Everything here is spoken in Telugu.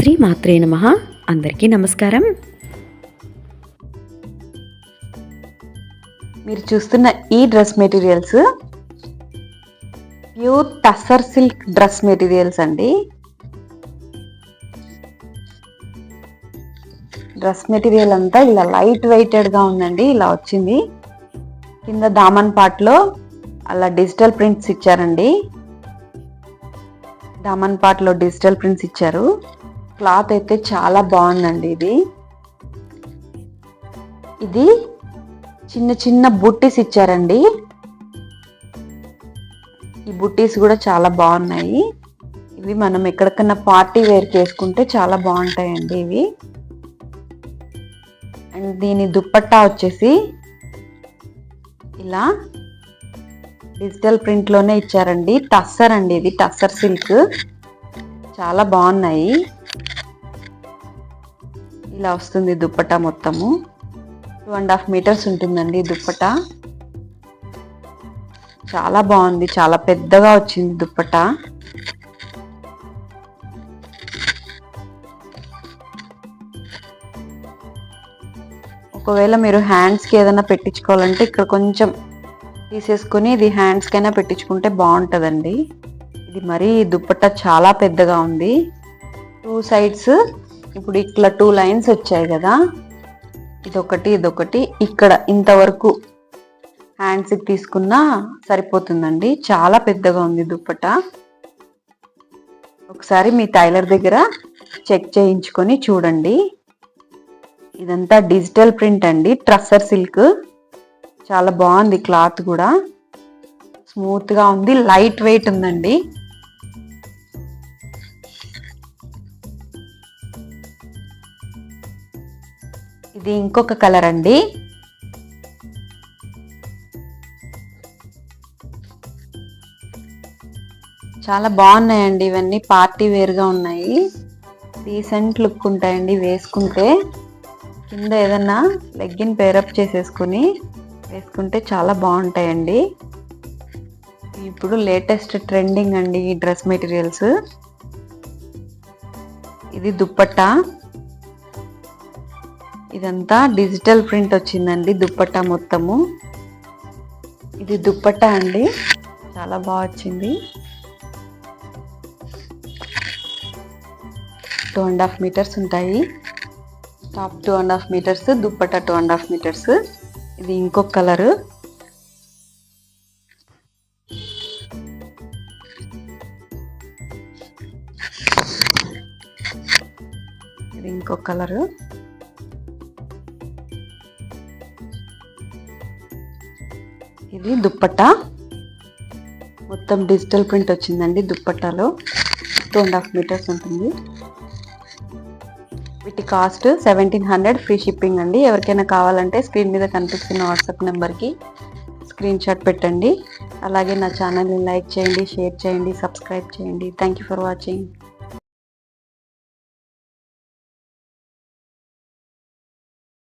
శ్రీ మాత్రే నమః. అందరికీ నమస్కారం. మీరు చూస్తున్న ఈ dress materials pure tussar silk dress materials అండి. డ్రెస్ మెటీరియల్ అంతా ఇలా లైట్ వెయిటెడ్గా ఉందండి. ఇలా వచ్చింది. కింద దామన్ పార్ట్లో అలా డిజిటల్ ప్రింట్స్ ఇచ్చారండి. దామన్ పార్ట్లో డిజిటల్ ప్రింట్స్ ఇచ్చారు. క్లాత్ అయితే చాలా బాగుందండి. ఇది చిన్న చిన్న బుట్టీస్ ఇచ్చారండి. ఈ బుట్టీస్ కూడా చాలా బాగున్నాయి. ఇవి మనం ఎక్కడికన్నా పార్టీ వేర్కి వేసుకుంటే చాలా బాగుంటాయండి ఇవి. అండ్ దీని దుప్పట్టా వచ్చేసి ఇలా డిజిటల్ ప్రింట్లోనే ఇచ్చారండి. టస్సర్ అండి, ఇది టస్సర్ సిల్క్. చాలా బాగున్నాయి. ఇలా వస్తుంది దుప్పట్టా. మొత్తము 2.5 మీటర్స్ ఉంటుందండి దుప్పట్టా. చాలా బాగుంది, చాలా పెద్దగా వచ్చింది దుప్పట్టా. ఒకవేళ మీరు హ్యాండ్స్కి ఏదైనా పెట్టించుకోవాలంటే ఇక్కడ కొంచెం తీసేసుకొని ఇది హ్యాండ్స్కైనా పెట్టించుకుంటే బాగుంటుందండి. ఇది మరీ దుప్పట్టా చాలా పెద్దగా ఉంది. 2 సైడ్స్ ఇప్పుడు ఇట్లా 2 లైన్స్ వచ్చాయి కదా, ఇదొకటి ఇక్కడ ఇంతవరకు హ్యాండ్స్కి తీసుకున్నా సరిపోతుందండి. చాలా పెద్దగా ఉంది దుప్పట్టా. ఒకసారి మీ టైలర్ దగ్గర చెక్ చేయించుకొని చూడండి. ఇదంతా డిజిటల్ ప్రింట్ అండి, టస్సర్ సిల్క్. చాలా బాగుంది. క్లాత్ కూడా స్మూత్గా ఉంది, లైట్ వెయిట్ ఉందండి. ఇది ఇంకొక కలర్ అండి. చాలా బాగున్నాయండి. ఇవన్నీ పార్టీ వేర్గా ఉన్నాయి. డీసెంట్ లుక్ ఉంటాయండి వేసుకుంటే. కింద ఏదన్నా లెగ్గిన్ పేరప్ చేసేసుకుని వేసుకుంటే చాలా బాగుంటాయండి. ఇప్పుడు లేటెస్ట్ ట్రెండింగ్ అండి ఈ డ్రెస్ మెటీరియల్స్. ఇది దుప్పట్టా. ఇదంతా డిజిటల్ ప్రింట్ వచ్చిందండి దుప్పట్టా మొత్తము. ఇది దుప్పట్టా అండి, చాలా బాగా వచ్చింది. 2.5 మీటర్స్ ఉంటాయి. Top 2.5 metres, dupatta 2.5 metres. ఇది ఇంకొక కలరు. ఇది ఇంకొక కలరు. ఇది దుప్పట్టా. మొత్తం డిజిటల్ ప్రింట్ వచ్చిందండి దుప్పట్టాలో. 2.5 మీటర్స్ ఉంటుంది. వీటి కాస్ట్ 1700, ఫ్రీ షిప్పింగ్ అండి. ఎవరికైనా కావాలంటే స్క్రీన్ మీద కనిపిస్తున్న వాట్సాప్ నెంబర్కి స్క్రీన్ షాట్ పెట్టండి. అలాగే నా ఛానల్ని లైక్ చేయండి, షేర్ చేయండి, సబ్స్క్రైబ్ చేయండి. Thank you for watching.